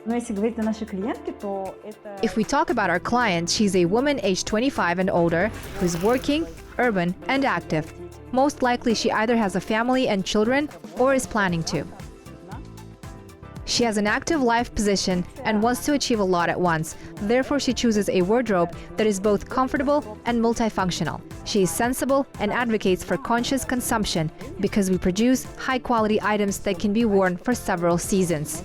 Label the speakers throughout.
Speaker 1: If we talk about our client, she's a woman aged 25 and older who's working, urban, and active. Most likely she either has a family and children or is planning to. She has an active life position and wants to achieve a lot at once. Therefore, she chooses a wardrobe that is both comfortable and multifunctional. She is sensible and advocates for conscious consumption because we produce high-quality items that can be worn for several seasons.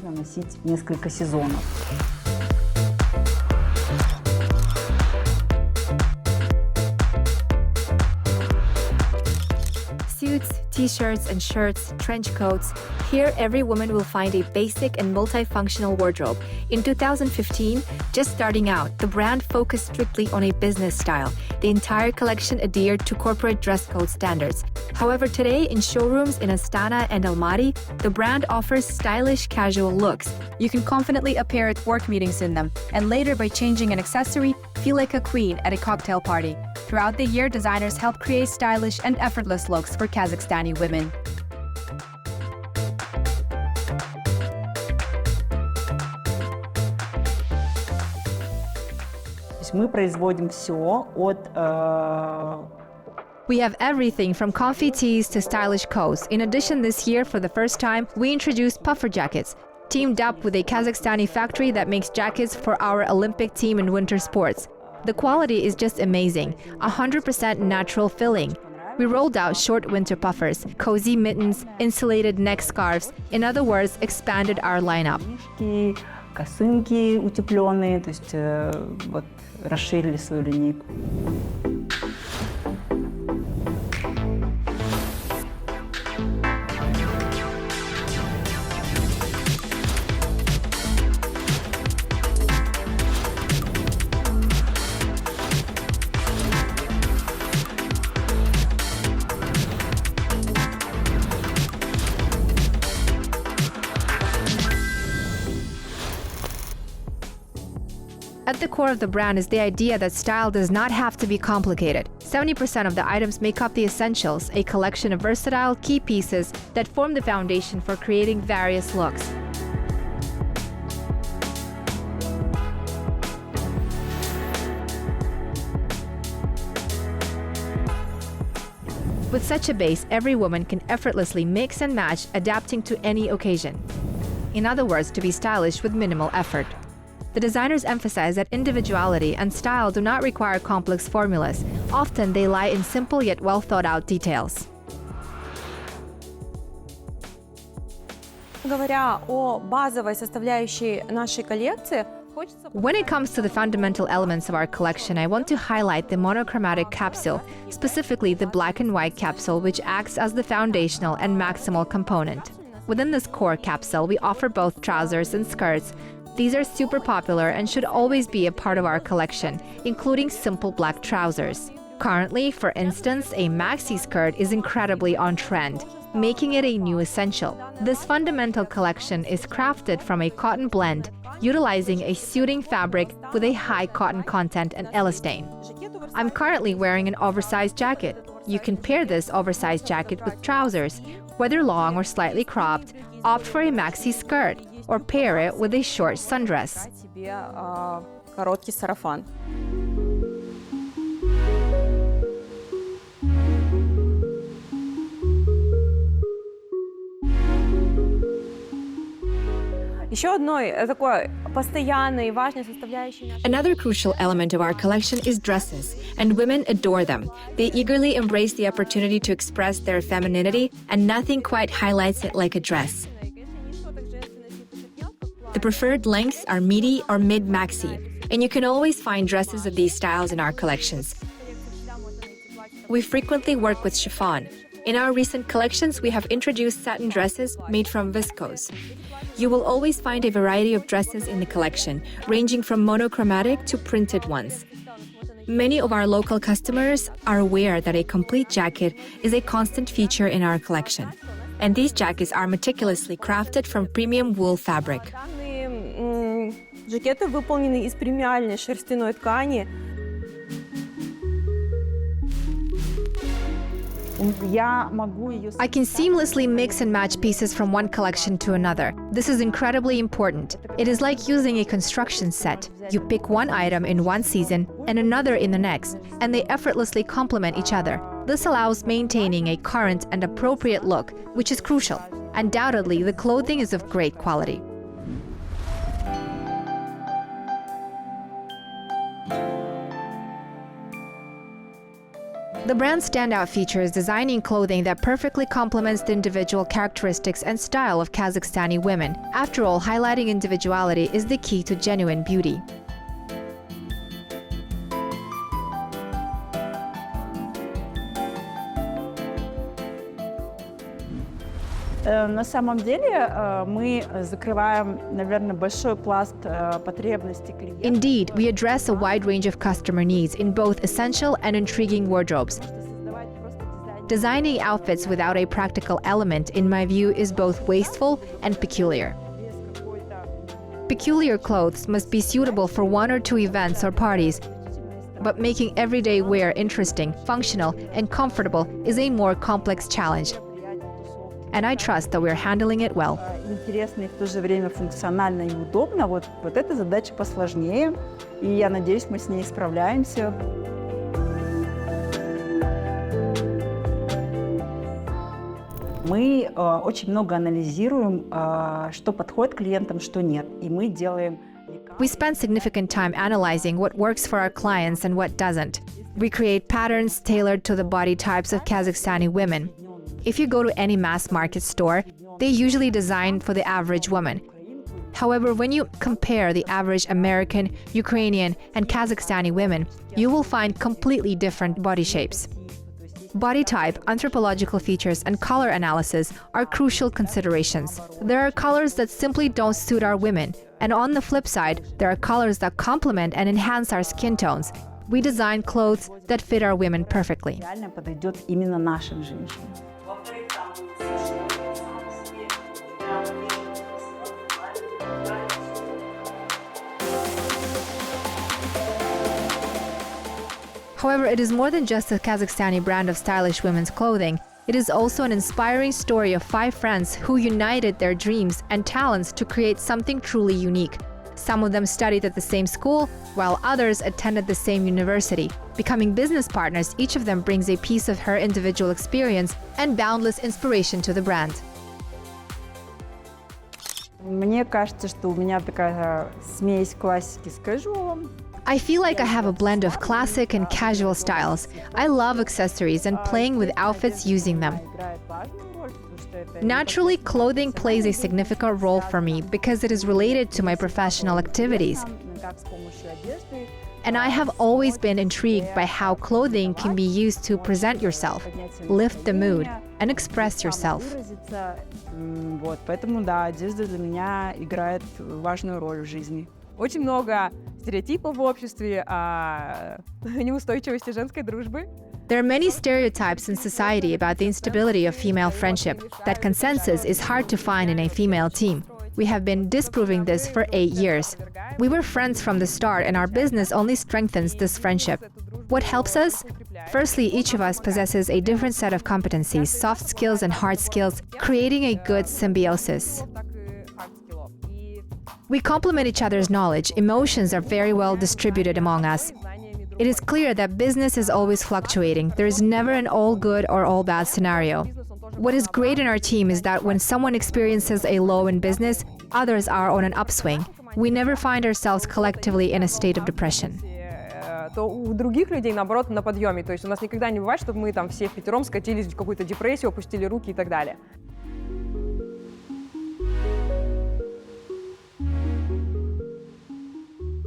Speaker 1: Suits, t-shirts and shirts, trench coats. Here, every woman will find a basic and multifunctional wardrobe. In 2015, just starting out, the brand focused strictly on a business style. The entire collection adhered to corporate dress code standards. However, today, in showrooms in Astana and Almaty, the brand offers stylish, casual looks.
Speaker 2: You can confidently appear at work meetings in them, and later, by changing an accessory, feel like a queen at a cocktail party. Throughout the year, designers help create stylish and effortless looks for Kazakhstani women.
Speaker 1: We have everything from comfy tees to stylish coats. In addition, this year, for the first time, we introduced puffer jackets, teamed up with a Kazakhstani factory that makes jackets for our Olympic team in winter sports. The quality is just amazing, 100% natural filling. We rolled out short winter puffers, cozy mittens, insulated neck scarves, in other words, expanded our lineup.
Speaker 3: Косынки утепленные, то есть вот расширили свою линейку.
Speaker 1: At the core of the brand is the idea that style does not have to be complicated. 70% of the items make up the essentials, a collection of versatile, key pieces that form the foundation for creating various looks. With such a base, every woman can effortlessly mix and match, adapting to any occasion. In other words, to be stylish with minimal effort. The designers emphasize that individuality and style do not require complex formulas. Often they lie in simple yet well thought out details.
Speaker 4: Говоря о базовой составляющей нашей коллекции,
Speaker 1: when it comes to the fundamental elements of our collection, I want to highlight the monochromatic capsule, specifically the black and white capsule, which acts as the foundational and maximal component. Within this core capsule, we offer both trousers and skirts. These are super popular and should always be a part of our collection, including simple black trousers. Currently, for instance, a maxi skirt is incredibly on trend, making it a new essential. This fundamental collection is crafted from a cotton blend, utilizing a suiting fabric with a high cotton content and elastane. I'm currently wearing an oversized jacket. You can pair this oversized jacket with trousers, whether long or slightly cropped, opt for a maxi skirt, or pair it with a short sundress.
Speaker 4: короткий сарафан. Еще одной такой постоянной и важной составляющей.
Speaker 1: Another crucial element of our collection is dresses, and women adore them. They eagerly embrace the opportunity to express their femininity, and nothing quite highlights it like a dress. The preferred lengths are midi or mid-maxi, and you can always find dresses of these styles in our collections. We frequently work with chiffon. In our recent collections, we have introduced satin dresses made from viscose. You will always find a variety of dresses in the collection, ranging from monochromatic to printed ones. Many of our local customers are aware that a complete jacket is a constant feature in our collection. And these jackets are meticulously crafted from premium wool fabric.
Speaker 4: Жакеты выполнены из премиальной шерстяной ткани.
Speaker 1: I can seamlessly mix and match pieces from one collection to another. This is incredibly important. It is like using a construction set. You pick one item in one season and another in the next, and they effortlessly complement each other. This allows maintaining a current and appropriate look, which is crucial. Undoubtedly, the clothing is of great quality. The brand's standout feature is designing clothing that perfectly complements the individual characteristics and style of Kazakhstani women. After all, highlighting individuality is the key to genuine beauty.
Speaker 3: На самом деле мы закрываем, наверное, большой пласт потребностей клиентов.
Speaker 1: Indeed, we address a wide range of customer needs in both essential and intriguing wardrobes. Designing outfits without a practical element, in my view, is both wasteful and peculiar. Peculiar clothes must be suitable for one or two events or parties, but making everyday wear interesting, functional, and comfortable is a more complex challenge. And I trust that we're handling it well.
Speaker 3: Интересно и в то же время функционально и удобно. Вот эта задача посложнее, и я надеюсь, мы с ней справляемся. Мы очень много анализируем, что подходит клиентам, что нет, и мы делаем.
Speaker 1: We spend significant time analyzing what works for our clients and what doesn't. We create patterns tailored to the body types of Kazakhstani women. If you go to any mass market store, they usually design for the average woman. However, when you compare the average American, Ukrainian, and Kazakhstani women, you will find completely different body shapes. Body type, anthropological features, and color analysis are crucial considerations. There are colors that simply don't suit our women, and on the flip side, there are colors that complement and enhance our skin tones. We design clothes that fit our women perfectly.
Speaker 3: Реально подойдет именно нашим женщинам.
Speaker 1: However, it is more than just a Kazakhstani brand of stylish women's clothing. It is also an inspiring story of 5 friends who united their dreams and talents to create something truly unique. Some of them studied at the same school, while others attended the same university. Becoming business partners, each of them brings a piece of her individual experience and boundless inspiration to the brand.
Speaker 3: Мне кажется, что у меня такая смесь классики с casual.
Speaker 1: I feel like I have a blend of classic and casual styles. I love accessories and playing with outfits using them. Naturally, clothing plays a significant role for me because it is related to my professional activities. And I have always been intrigued by how clothing can be used to present yourself, lift the mood, and express yourself.
Speaker 3: Вот, поэтому, да, одежда для меня играет важную роль в жизни.
Speaker 4: Очень много стереотипов в обществе о неустойчивости женской дружбы.
Speaker 1: There are many stereotypes in society about the instability of female friendship. That consensus is hard to find in a female team. We have been disproving this for 8 years. We were friends from the start, and our business only strengthens this friendship. What helps us? Firstly, each of us possesses a different set of competencies, soft skills and hard skills, creating a good symbiosis. We complement each other's knowledge. Emotions are very well distributed among us. It is clear that business is always fluctuating. There is never an all good or all bad scenario. What is great in our team is that when someone experiences a low in business, others are on an upswing. We never find ourselves collectively in a state of depression.
Speaker 4: То у других людей, наоборот, на подъеме. То есть у нас никогда не бывает, чтобы мы там все впятером скатились в какую-то депрессию, опустили руки и так далее.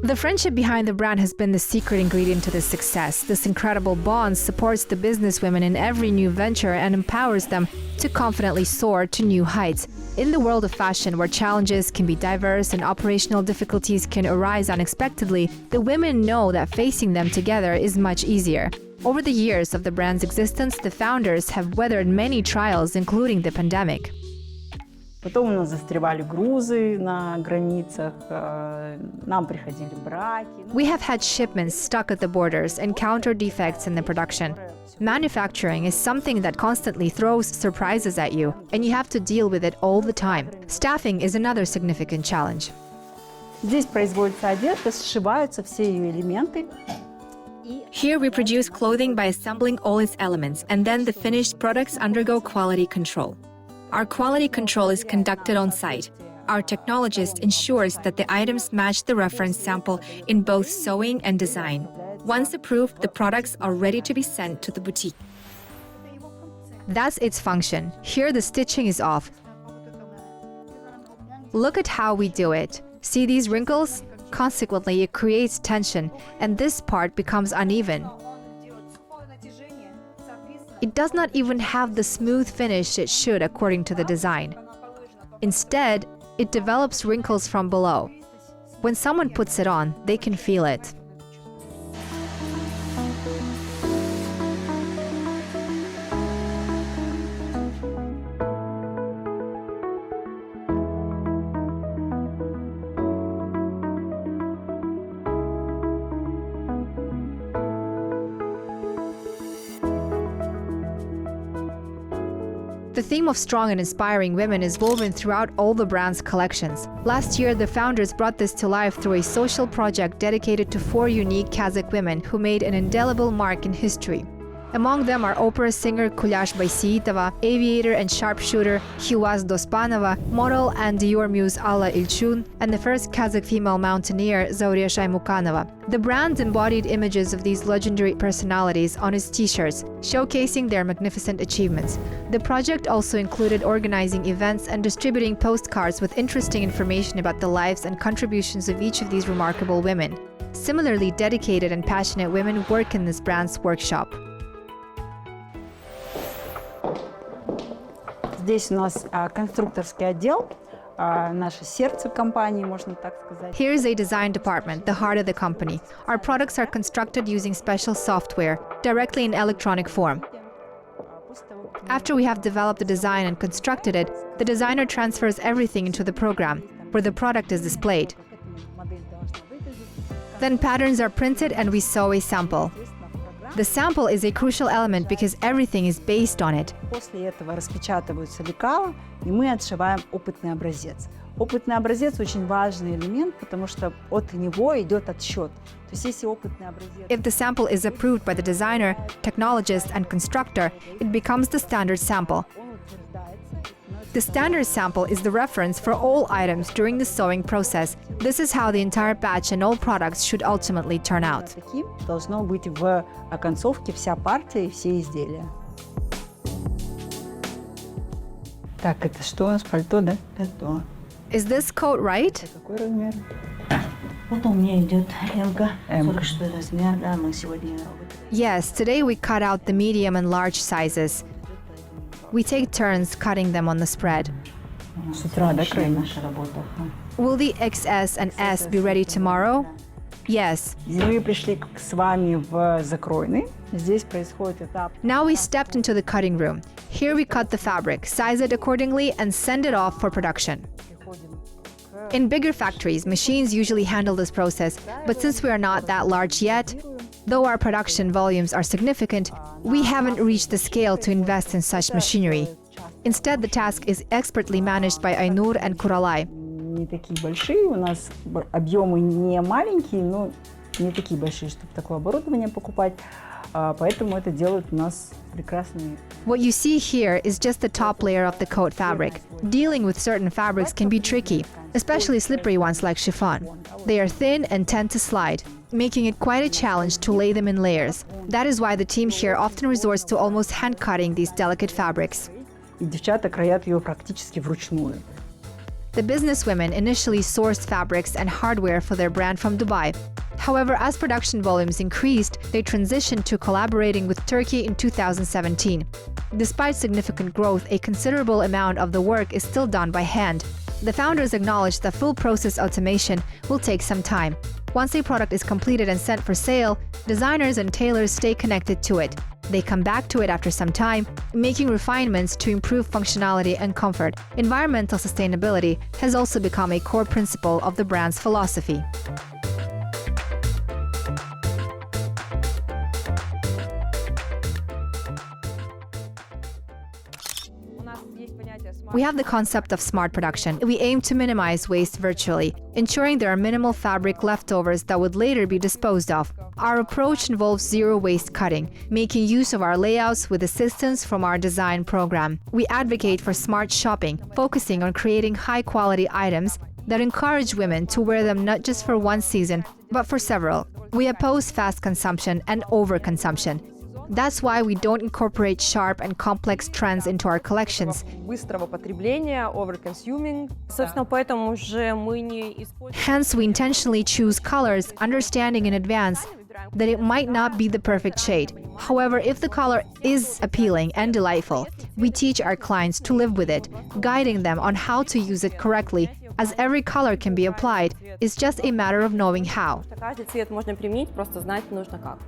Speaker 1: The friendship behind the brand has been the secret ingredient to this success. This incredible bond supports the businesswomen in every new venture and empowers them to confidently soar to new heights. In the world of fashion, where challenges can be diverse and operational difficulties can arise unexpectedly, the women know that facing them together is much easier. Over the years of the brand's existence, the founders have weathered many trials, including the pandemic.
Speaker 3: Потом у нас застревали грузы на границах, нам приходили браки.
Speaker 1: We have had shipments stuck at the borders and counter defects in the production. Manufacturing is something that constantly throws surprises at you, and you have to deal with it all the time. Staffing is another significant challenge.
Speaker 3: Здесь производится одежда, сшиваются все ее элементы.
Speaker 1: Here we produce clothing by assembling all its elements, and then the finished products undergo quality control. Our quality control is conducted on site. Our technologist ensures that the items match the reference sample in both sewing and design. Once approved, the products are ready to be sent to the boutique. That's its function. Here the stitching is off. Look at how we do it. See these wrinkles? Consequently, it creates tension, and this part becomes uneven. It does not even have the smooth finish it should according to the design. Instead, it develops wrinkles from below. When someone puts it on, they can feel it. The theme of strong and inspiring women is woven throughout all the brand's collections. Last year, the founders brought this to life through a social project dedicated to 4 unique Kazakh women who made an indelible mark in history. Among them are opera singer Kulyash Baysiitova, aviator and sharpshooter Hilaz Dospanova, model and Dior muse Alla Ilchun, and the first Kazakh female mountaineer Zauria Shaimukanova. The brand embodied images of these legendary personalities on its t-shirts, showcasing their magnificent achievements. The project also included organizing events and distributing postcards with interesting information about the lives and contributions of each of these remarkable women. Similarly dedicated and passionate women work in this brand's workshop.
Speaker 3: Здесь у нас конструкторский отдел, наше сердце компании, можно так сказать.
Speaker 1: Here is a design department, the heart of the company. Our products are constructed using special software, directly in electronic form. After we have developed the design and constructed it, the designer transfers everything into the program, where the product is displayed. Then patterns are printed and we sew a sample. The sample is a crucial element because everything is based on it.
Speaker 3: После этого распечатываются лекала, и мы отшиваем опытный образец. Опытный образец очень важный элемент, потому что от него идет отсчет. То есть если опытный образец...
Speaker 1: If the sample is approved by the designer, technologist, and constructor, it becomes the standard sample. The standard sample is the reference for all items during the sewing process. This is how the entire batch and all products should ultimately turn out.
Speaker 3: Таким должно быть в концовке вся партия и все изделия. Так, это что у нас, пальто, да? Пальто.
Speaker 1: Is this coat right?
Speaker 3: Какой размер?
Speaker 5: Вот у меня идет М-ка, 46 размер, да, мы сегодня работаем.
Speaker 1: Yes, today we cut out the medium and large sizes. We take turns cutting them on the spread.
Speaker 3: С утра, да, крайне?
Speaker 5: Наша работа.
Speaker 1: Will the XS and S be ready tomorrow? Yes.
Speaker 3: Мы пришли с вами в закройный. Здесь происходит этап.
Speaker 1: Now we stepped into the cutting room. Here we cut the fabric, size it accordingly, and send it off for production. In bigger factories, machines usually handle this process, but since we are not that large yet, though our production volumes are significant, we haven't reached the scale to invest in such machinery. Instead, the task is expertly managed by Aynur and Kuralay.
Speaker 3: Не такие большие, у нас объемы не маленькие, но не такие большие, чтобы такое оборудование покупать. Поэтому это делают у нас прекрасные.
Speaker 1: What you see here is just the top layer of the coat fabric. Dealing with certain fabrics can be tricky, especially slippery ones like chiffon. They are thin and tend to slide, making it quite a challenge to lay them in layers. That is why the team here often resorts to almost hand-cutting these delicate fabrics.
Speaker 3: И девчата краят ее практически вручную.
Speaker 1: The businesswomen initially sourced fabrics and hardware for their brand from Dubai. However, as production volumes increased, they transitioned to collaborating with Turkey in 2017. Despite significant growth, a considerable amount of the work is still done by hand. The founders acknowledged that full process automation will take some time. Once a product is completed and sent for sale, designers and tailors stay connected to it. They come back to it after some time, making refinements to improve functionality and comfort. Environmental sustainability has also become a core principle of the brand's philosophy. We have the concept of smart production. We aim to minimize waste virtually, ensuring there are minimal fabric leftovers that would later be disposed of. Our approach involves zero waste cutting, making use of our layouts with assistance from our design program. We advocate for smart shopping, focusing on creating high-quality items that encourage women to wear them not just for one season, but for several. We oppose fast consumption and overconsumption. That's why we don't incorporate sharp and complex trends into our collections.
Speaker 4: Быстрого потребления, over-consuming.
Speaker 6: Собственно, поэтому же мы не используем...
Speaker 1: Hence, we intentionally choose colors, understanding in advance that it might not be the perfect shade. However, if the color is appealing and delightful, we teach our clients to live with it, guiding them on how to use it correctly, as every color can be applied. It's just a matter of knowing how.
Speaker 6: Каждый цвет можно применить, просто знать нужно как.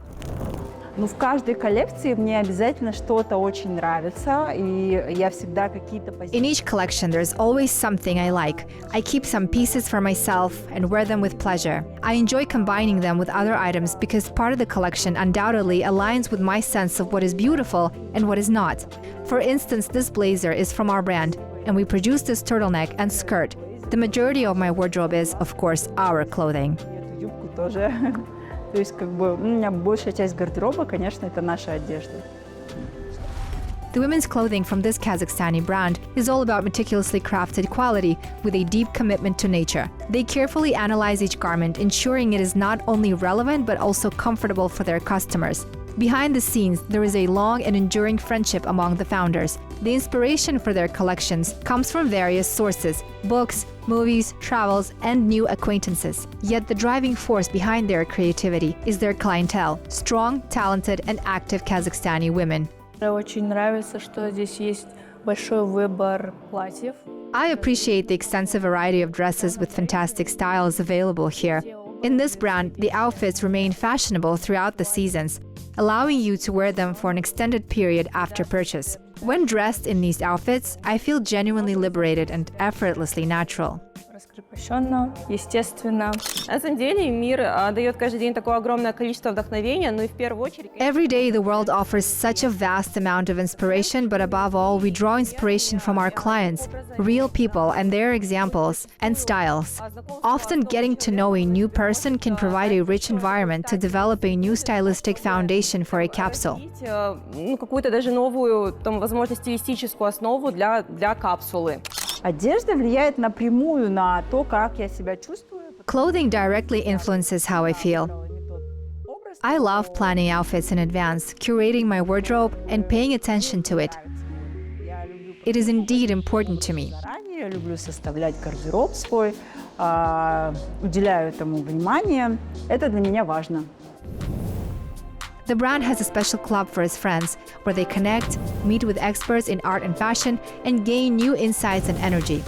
Speaker 3: Ну, в каждой коллекции мне обязательно что-то очень нравится, и я всегда какие-то позиции...
Speaker 1: In each collection, there's always something I like. I keep some pieces for myself and wear them with pleasure. I enjoy combining them with other items because part of the collection undoubtedly aligns with my sense of what is beautiful and what is not. For instance, this blazer is from our brand, and we produce this turtleneck and skirt. The majority of my wardrobe is, of course, our clothing.
Speaker 3: Эту юбку тоже. То есть, как бы, у меня большая часть гардероба, конечно, это наша одежда.
Speaker 1: The women's clothing from this Kazakhstani brand is all about meticulously crafted quality with a deep commitment to nature. They carefully analyze each garment, ensuring it is not only relevant but also comfortable for their customers. Behind the scenes, there is a long and enduring friendship among the founders. The inspiration for their collections comes from various sources: books, movies, travels, and new acquaintances. Yet the driving force behind their creativity is their clientele: strong, talented, and active Kazakhstani women.
Speaker 7: Мне очень нравится, что здесь есть большой выбор платьев.
Speaker 1: I appreciate the extensive variety of dresses with fantastic styles available here. In this brand, the outfits remain fashionable throughout the seasons, allowing you to wear them for an extended period after purchase. When dressed in these outfits, I feel genuinely liberated and effortlessly natural.
Speaker 7: Раскрепощенно, естественно.
Speaker 6: На самом деле мир дает каждый день такое огромное количество вдохновения, но и в первую очередь...
Speaker 1: Every day the world offers such a vast amount of inspiration, but above all, we draw inspiration from our clients, real people and their examples and styles. Often getting to know a new person can provide a rich environment to develop a new stylistic foundation for a capsule.
Speaker 6: Ну, какую-то даже новую, там, возможно, стилистическую основу для капсулы.
Speaker 3: Одежда влияет напрямую на то, как я себя чувствую.
Speaker 1: Clothing directly influences how I feel. I love planning outfits in advance, curating my wardrobe, and paying attention to it. It is indeed important to me.
Speaker 3: Я люблю составлять гардероб свой, уделяю этому внимание. Это для меня важно.
Speaker 1: The brand has a special club for its friends, where they connect, meet with experts in art and fashion, and gain new insights and energy.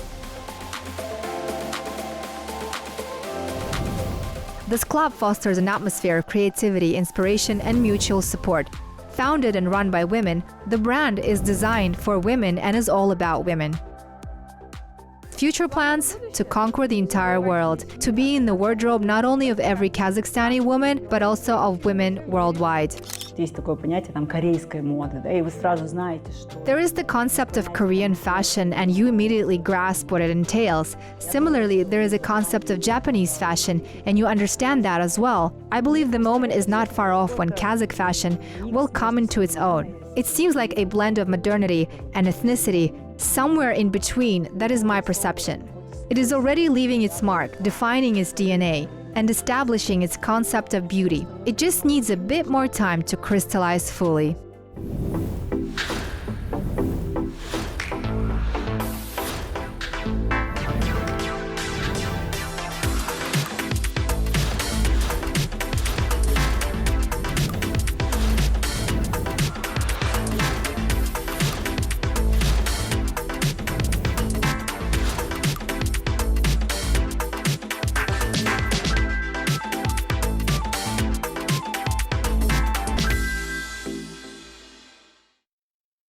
Speaker 1: This club fosters an atmosphere of creativity, inspiration, and mutual support. Founded and run by women, the brand is designed for women and is all about women. Future plans? To conquer the entire world, to be in the wardrobe not only of every Kazakhstani woman, but also of women worldwide.
Speaker 3: Есть такое понятие, там, корейской моды, да, и вы сразу знаете, что...
Speaker 1: There is the concept of Korean fashion, and you immediately grasp what it entails. Similarly, there is a concept of Japanese fashion, and you understand that as well. I believe the moment is not far off when Kazakh fashion will come into its own. It seems like a blend of modernity and ethnicity, somewhere in between. That is my perception. It is already leaving its mark, defining its DNA, and establishing its concept of beauty. It just needs a bit more time to crystallize fully.